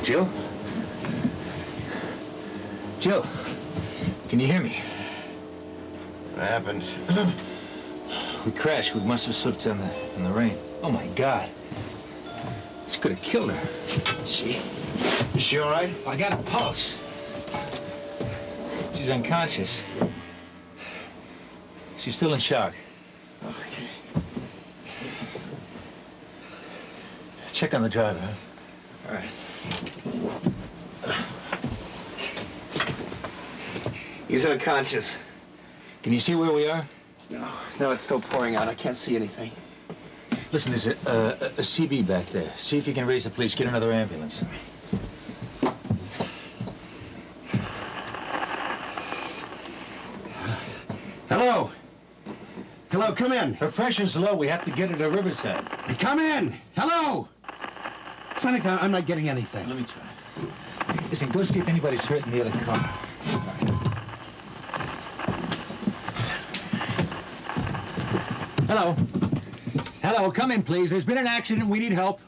Jill? Jill, can you hear me? What happened? We crashed. We must have slipped in the rain. Oh, my God. This could have killed her. Is she all right? I got a pulse. She's unconscious. She's still in shock. Okay. Check on the driver, huh? All right. He's unconscious. Can you see where we are? No, it's still pouring out. I can't see anything. Listen, there's a CB back there. See if you can raise the police. Get another ambulance. Hello? Hello, come in. Her pressure's low. We have to get her to Riverside. Come in. Hello? Seneca, I'm not getting anything. Let me try. Listen, go see if anybody's hurt in the other car. Hello. Hello, come in, please. There's been an accident. We need help.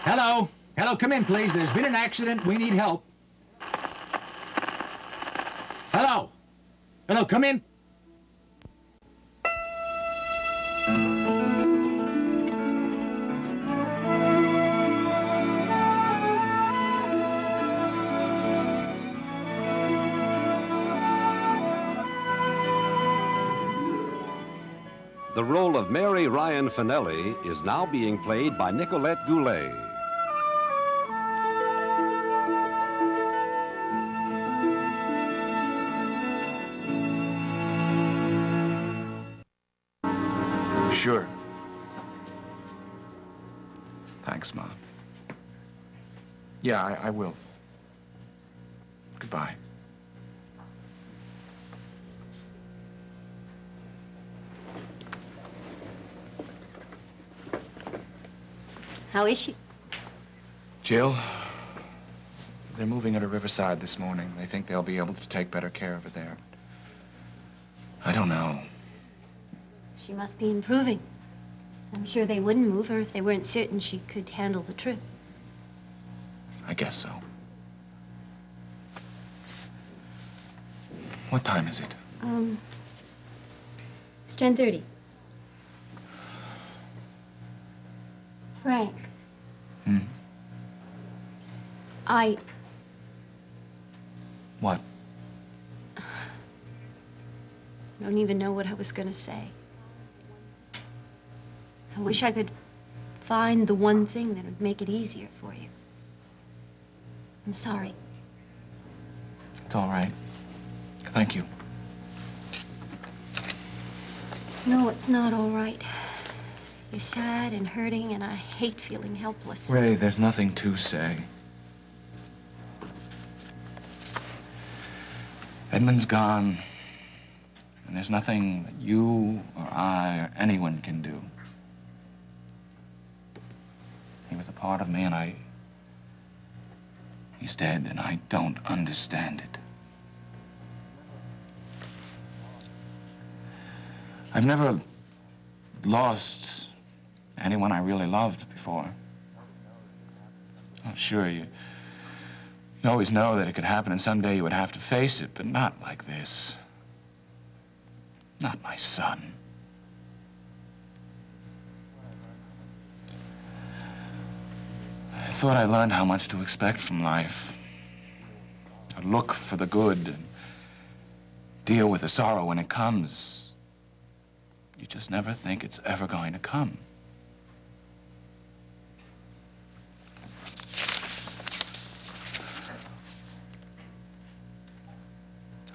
Hello. Hello, come in, please. There's been an accident. We need help. Hello. Hello, come in. The role of Mary Ryan Finelli is now being played by Nicolette Goulet. Sure. Thanks, Mom. Yeah, I will. Goodbye. How is she? Jill, they're moving her to Riverside this morning. They think they'll be able to take better care of her there. I don't know. She must be improving. I'm sure they wouldn't move her if they weren't certain she could handle the trip. I guess so. What time is it? It's 10:30. Frank. What? I don't even know what I was gonna say. I wish I could find the one thing that would make it easier for you. I'm sorry. It's all right. Thank you. No, it's not all right. You're sad and hurting, and I hate feeling helpless. Ray, there's nothing to say. Edmund's gone, and there's nothing that you or I or anyone can do. He was a part of me, and he's dead, and I don't understand it. I've never lost anyone I really loved before. Oh, sure, you always know that it could happen, and someday you would have to face it, but not like this. Not my son. I thought I learned how much to expect from life. To look for the good and deal with the sorrow when it comes. You just never think it's ever going to come.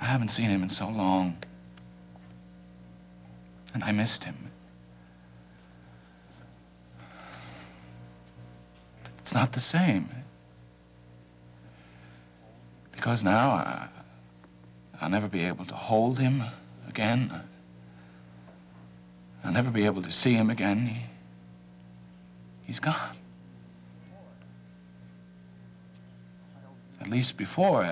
I haven't seen him in so long. And I missed him. It's not the same. Because now I'll never be able to hold him again. I'll never be able to see him again. He's gone. At least before,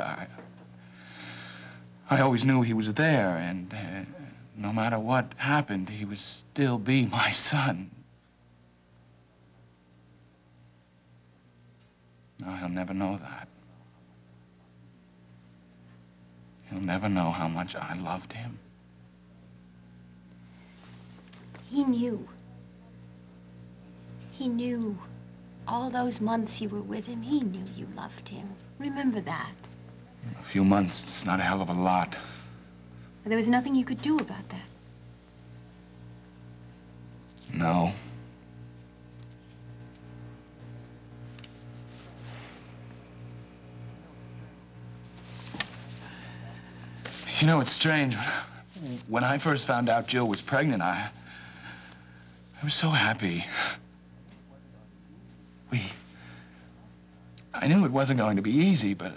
I always knew he was there, and no matter what happened, he would still be my son. No, he'll never know that. He'll never know how much I loved him. He knew. He knew. All those months you were with him, he knew you loved him. Remember that. A few months, it's not a hell of a lot. But there was nothing you could do about that. No. You know, it's strange. When I first found out Jill was pregnant, I was so happy. I knew it wasn't going to be easy, but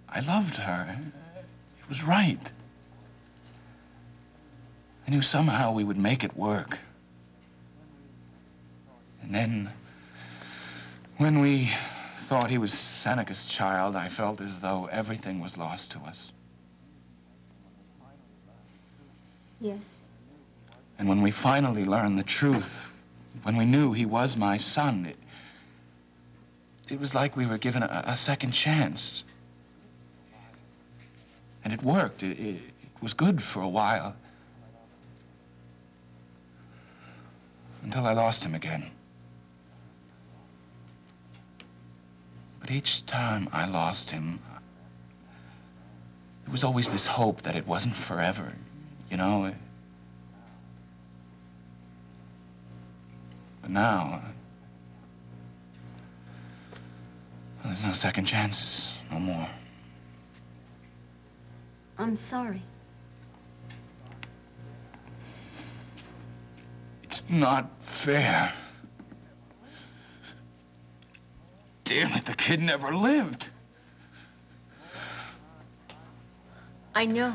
I loved her. It was right. I knew somehow we would make it work. And then, when we thought he was Seneca's child, I felt as though everything was lost to us. Yes. And when we finally learned the truth, when we knew he was my son, it was like we were given a second chance. And it worked. It was good for a while. Until I lost him again. But each time I lost him, there was always this hope that it wasn't forever, you know? But now, well, there's no second chances, no more. I'm sorry. It's not fair. Damn it, the kid never lived. I know.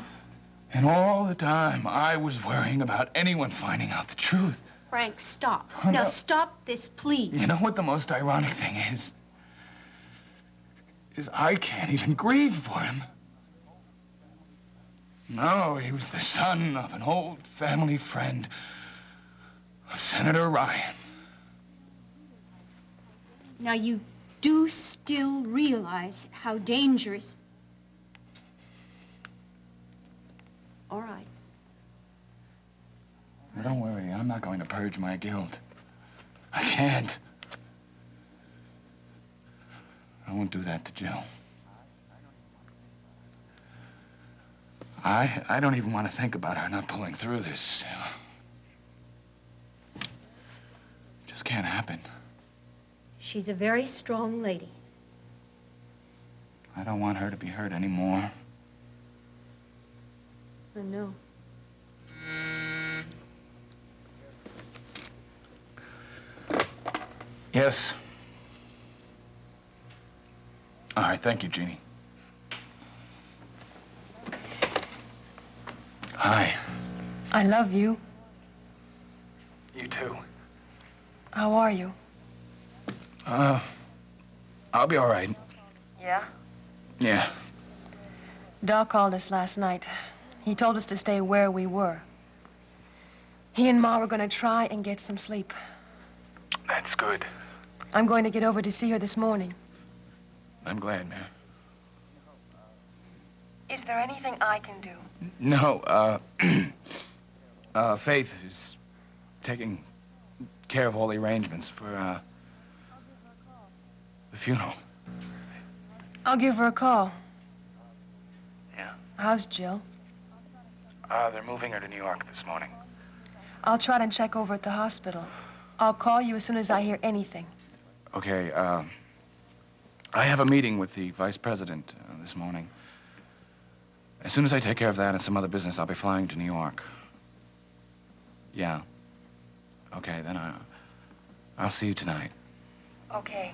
And all the time, I was worrying about anyone finding out the truth. Frank, stop. Oh, Now no. stop this, please. You know what the most ironic thing is? I can't even grieve for him. No, he was the son of an old family friend of Senator Ryan. Now, you do still realize how dangerous... All right. Now, don't worry, I'm not going to purge my guilt. I can't. I won't do that to Jill. I don't even want to think about her not pulling through this. Just can't happen. She's a very strong lady. I don't want her to be hurt anymore. I know. Yes. All right, thank you, Jeannie. Hi. I love you. You too. How are you? I'll be all right. Yeah? Yeah. Doc called us last night. He told us to stay where we were. He and Ma were going to try and get some sleep. That's good. I'm going to get over to see her this morning. I'm glad, man. Is there anything I can do? No, Faith is taking care of all the arrangements for, the funeral. I'll give her a call. Yeah. How's Jill? They're moving her to New York this morning. I'll try to check over at the hospital. I'll call you as soon as I hear anything. Okay, I have a meeting with the vice president this morning. As soon as I take care of that and some other business, I'll be flying to New York. Yeah. Okay, then I'll see you tonight. Okay.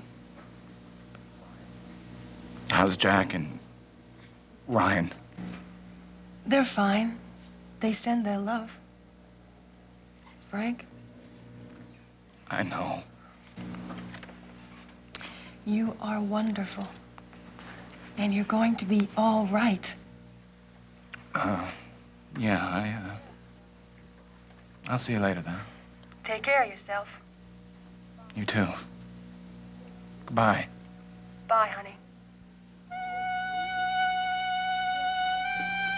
How's Jack and Ryan? They're fine. They send their love. Frank, I know. you are wonderful. And you're going to be all right. Yeah, I'll see you later then. Take care of yourself. You too. Goodbye. Bye, honey.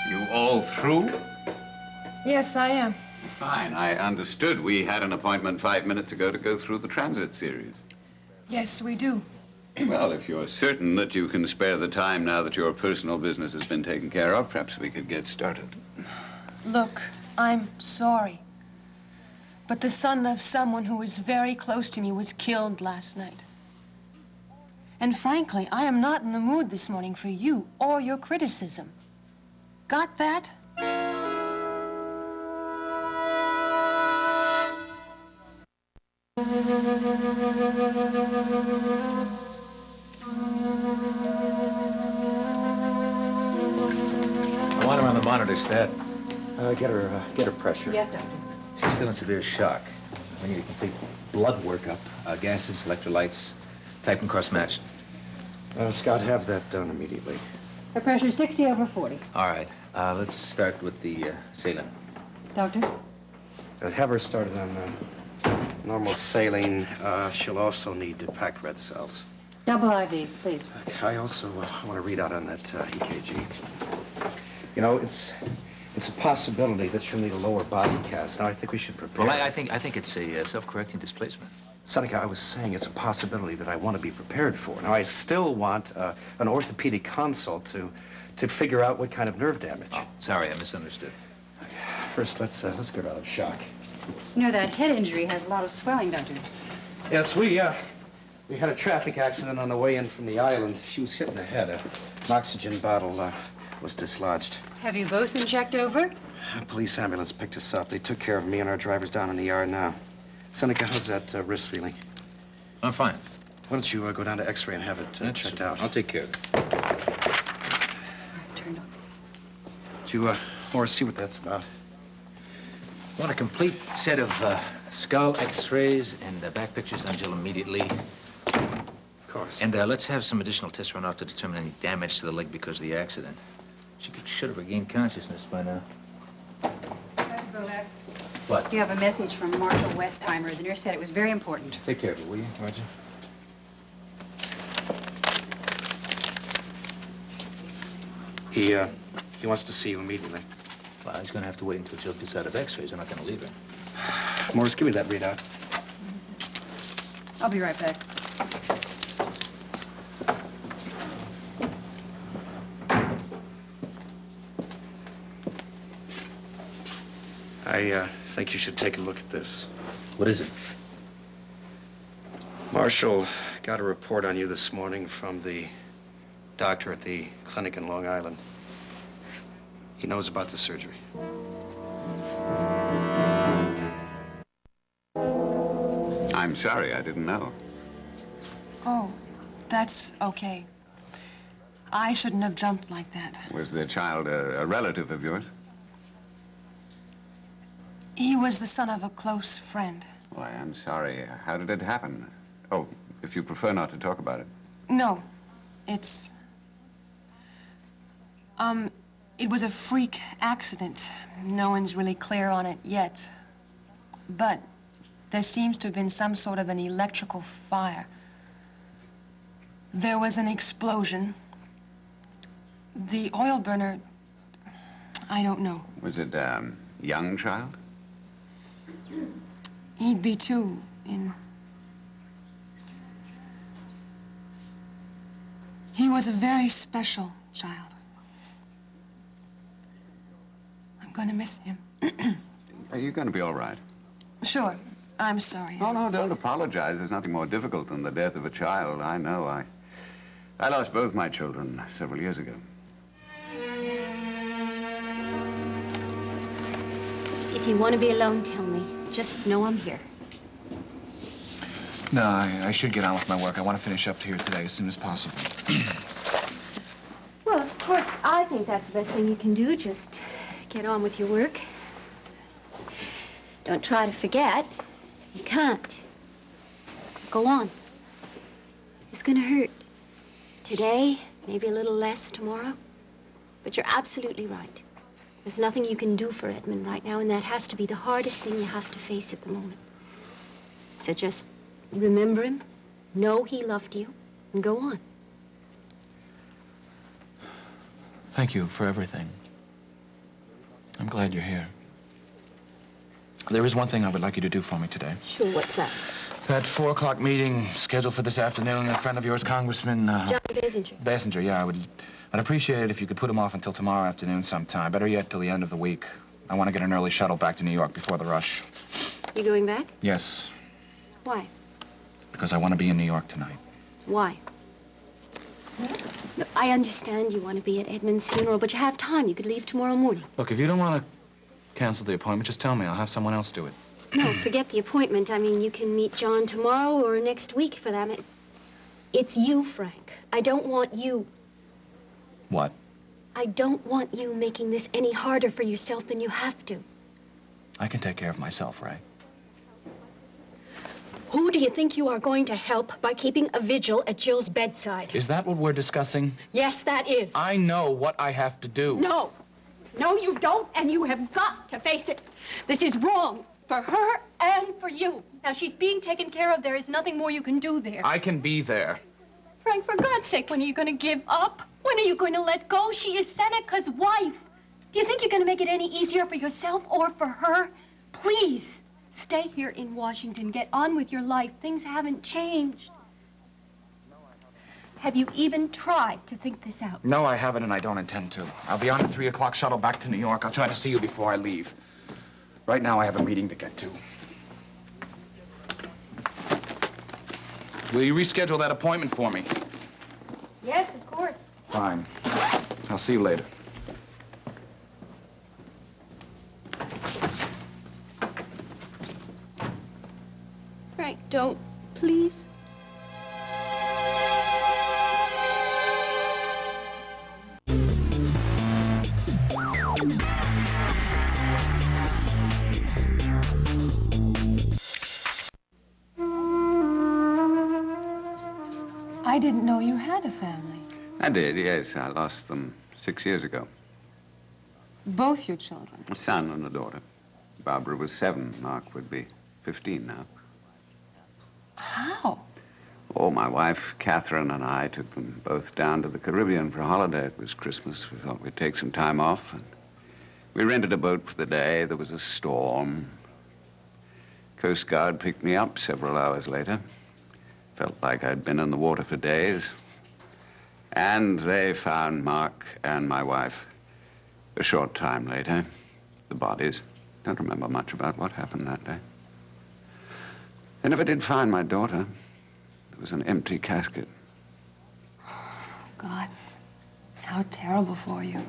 You all through? Yes, I am. Fine. I understood we had an appointment 5 minutes ago to go through the transit series. Yes, we do. Well, if you're certain that you can spare the time now that your personal business has been taken care of, perhaps we could get started. Look, I'm sorry. But the son of someone who was very close to me was killed last night. And frankly, I am not in the mood this morning for you or your criticism. Got that? I want her on the monitor, Stat. Get her pressure. Yes, Doctor. She's still in severe shock. We need a complete blood workup. Gases, electrolytes, type and cross-matched. Scott, have that done immediately. Her pressure is 60/40. All right. Let's start with the saline. Doctor? Have her started on normal saline. She'll also need packed red cells. Double IV, please. I also want to read out on that EKG. You know, it's a possibility that she'll need a lower body cast. Now, I think we should prepare. Well, I think it's a self-correcting displacement. Sonika, I was saying it's a possibility that I want to be prepared for. Now, I still want an orthopedic consult to figure out what kind of nerve damage. Oh, sorry, I misunderstood. First, let's get her out of shock. You know, that head injury has a lot of swelling, Doctor. Yes, we had a traffic accident on the way in from the island. She was hit in the head. An oxygen bottle was dislodged. Have you both been checked over? A police ambulance picked us up. They took care of me and our driver's down in the yard now. Seneca, how's that wrist feeling? I'm fine. Why don't you go down to X-ray and have it checked out? I'll take care of it. Turned on. Did you, Morris, see what that's about? I want a complete set of skull X-rays and back pictures on Jill immediately. Of course. And let's have some additional tests run off to determine any damage to the leg because of the accident. She should have regained consciousness by now. Dr. Bolak, What? you have a message from Marshal Westheimer. The nurse said it was very important. Take care of it, will you, Roger? He wants to see you immediately. Well, he's going to have to wait until Jill gets out of X-rays. I'm not going to leave her. Morris, give me that readout. I'll be right back. I think you should take a look at this. What is it? Marshall got a report on you this morning from the doctor at the clinic in Long Island. He knows about the surgery. I'm sorry, I didn't know. Oh, that's okay. I shouldn't have jumped like that. Was the child a relative of yours? He was the son of a close friend. Why, I'm sorry. How did it happen? Oh, if you prefer not to talk about it. No, it's... It was a freak accident. No one's really clear on it yet. But there seems to have been some sort of an electrical fire. There was an explosion. The oil burner, I don't know. Was it a young child? He'd be two in... He was a very special child. I'm gonna miss him. Are you going to be all right? Sure. I'm sorry. No, don't apologize. There's nothing more difficult than the death of a child. I know. I lost both my children several years ago. If you want to be alone, tell me. Just know I'm here. No, I should get on with my work. I want to finish up here today as soon as possible. Well, of course, I think that's the best thing you can do. Just get on with your work. Don't try to forget. You can't. Go on. It's gonna hurt. Today, maybe a little less tomorrow. But you're absolutely right. There's nothing you can do for Edmund right now, and that has to be the hardest thing you have to face at the moment. So just remember him, know he loved you, and go on. Thank you for everything. I'm glad you're here. There is one thing I would like you to do for me today. Sure, what's that? That 4 o'clock meeting scheduled for this afternoon, a friend of yours, Congressman... John Basinger. Basinger, yeah. I'd appreciate it if you could put him off until tomorrow afternoon sometime. Better yet, till the end of the week. I want to get an early shuttle back to New York before the rush. You going back? Yes, Why? because I want to be in New York tonight. Why? Look, I understand you want to be at Edmund's funeral, but you have time. You could leave tomorrow morning. Look, if you don't want to cancel the appointment, just tell me. I'll have someone else do it. No, forget the appointment. I mean, you can meet John tomorrow or next week for that. It's you, Frank. I don't want you. What? I don't want you making this any harder for yourself than you have to. I can take care of myself, Ray. Who do you think you are going to help by keeping a vigil at Jill's bedside? Is that what we're discussing? Yes, that is. I know what I have to do. No. No, you don't, and you have got to face it. This is wrong for her and for you. Now, she's being taken care of. There is nothing more you can do there. I can be there. Frank, for God's sake, when are you going to give up? When are you going to let go? She is Seneca's wife. Do you think you're going to make it any easier for yourself or for her? Please, stay here in Washington. Get on with your life. Things haven't changed. Have you even tried to think this out? No, I haven't, and I don't intend to. I'll be on the 3 o'clock shuttle back to New York. I'll try to see you before I leave. Right now, I have a meeting to get to. Will you reschedule that appointment for me? Yes, of course. Fine. I'll see you later. Frank, don't, please. I didn't know you had a family. I did, yes. I lost them 6 years ago. Both your children. A son and a daughter. Barbara was 7. Mark would be 15 now. How? Oh, my wife, Catherine, and I took them both down to the Caribbean for a holiday. It was Christmas. We thought we'd take some time off. And we rented a boat for the day. There was a storm. Coast Guard picked me up several hours later. Felt like I'd been in the water for days. And they found Mark and my wife a short time later. The bodies. Don't remember much about what happened that day. They never did find my daughter. There was an empty casket. God, how terrible for you.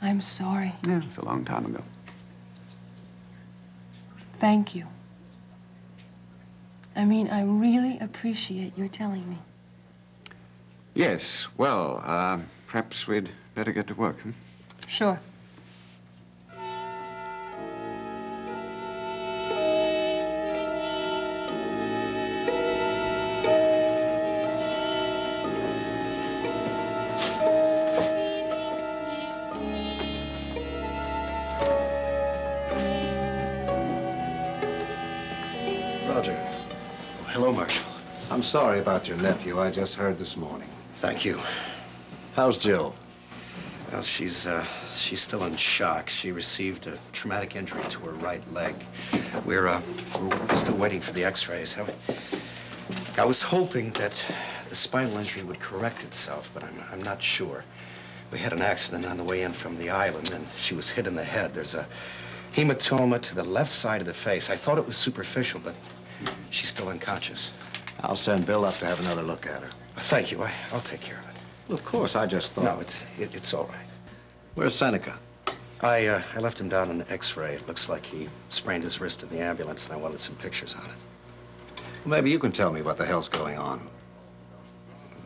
I'm sorry. Yeah, it's a long time ago. Thank you. I mean, I really appreciate your telling me. Yes, well, perhaps we'd better get to work, huh? Sure. Roger. Hello, Marshal. I'm sorry about your nephew. I just heard this morning. Thank you. How's Jill? Well, she's still in shock. She received a traumatic injury to her right leg. We're still waiting for the x-rays. I was hoping that the spinal injury would correct itself, but I'm not sure. We had an accident on the way in from the island, and she was hit in the head. There's a hematoma to the left side of the face. I thought it was superficial, but she's still unconscious. I'll send Bill up to have another look at her. Thank you. I'll take care of it. Well, of course, I just thought... No, it's all right. Where's Seneca? I left him down on an x-ray. It looks like he sprained his wrist in the ambulance, and I wanted some pictures on it. Well, maybe you can tell me what the hell's going on.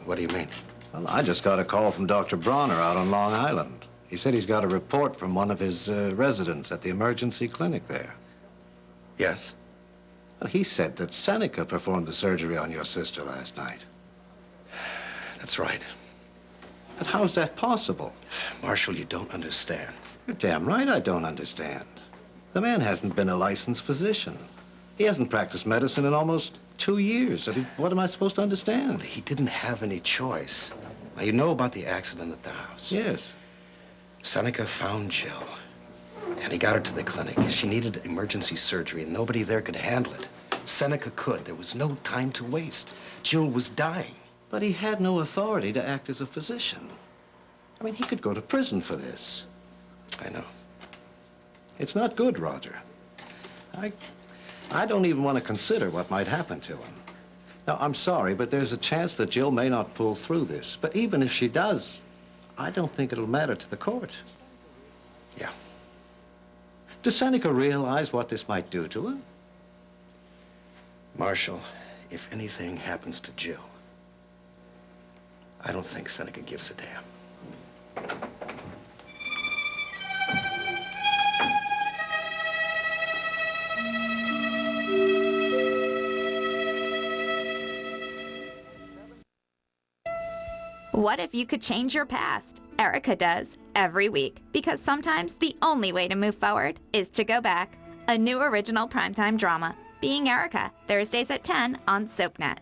What do you mean? Well, I just got a call from Dr. Bronner out on Long Island. He said he's got a report from one of his residents at the emergency clinic there. Yes? Well, he said that Seneca performed the surgery on your sister last night. That's right. But how's that possible? Marshal, you don't understand. You're damn right I don't understand. The man hasn't been a licensed physician. He hasn't practiced medicine in almost 2 years. I mean, what am I supposed to understand? He didn't have any choice. Now, you know about the accident at the house. Yes. Seneca found Jill, and he got her to the clinic. She needed emergency surgery, and nobody there could handle it. Seneca could. There was no time to waste. Jill was dying. But he had no authority to act as a physician. I mean, he could go to prison for this. I know. It's not good, Roger. I don't even want to consider what might happen to him. Now, I'm sorry, but there's a chance that Jill may not pull through this. But even if she does, I don't think it'll matter to the court. Yeah. Does Seneca realize what this might do to him? Marshal, if anything happens to Jill, I don't think Seneca gives a damn. What if you could change your past? Erica does, every week, because sometimes the only way to move forward is to go back. A new original primetime drama, Being Erica, Thursdays at 10 on SoapNet.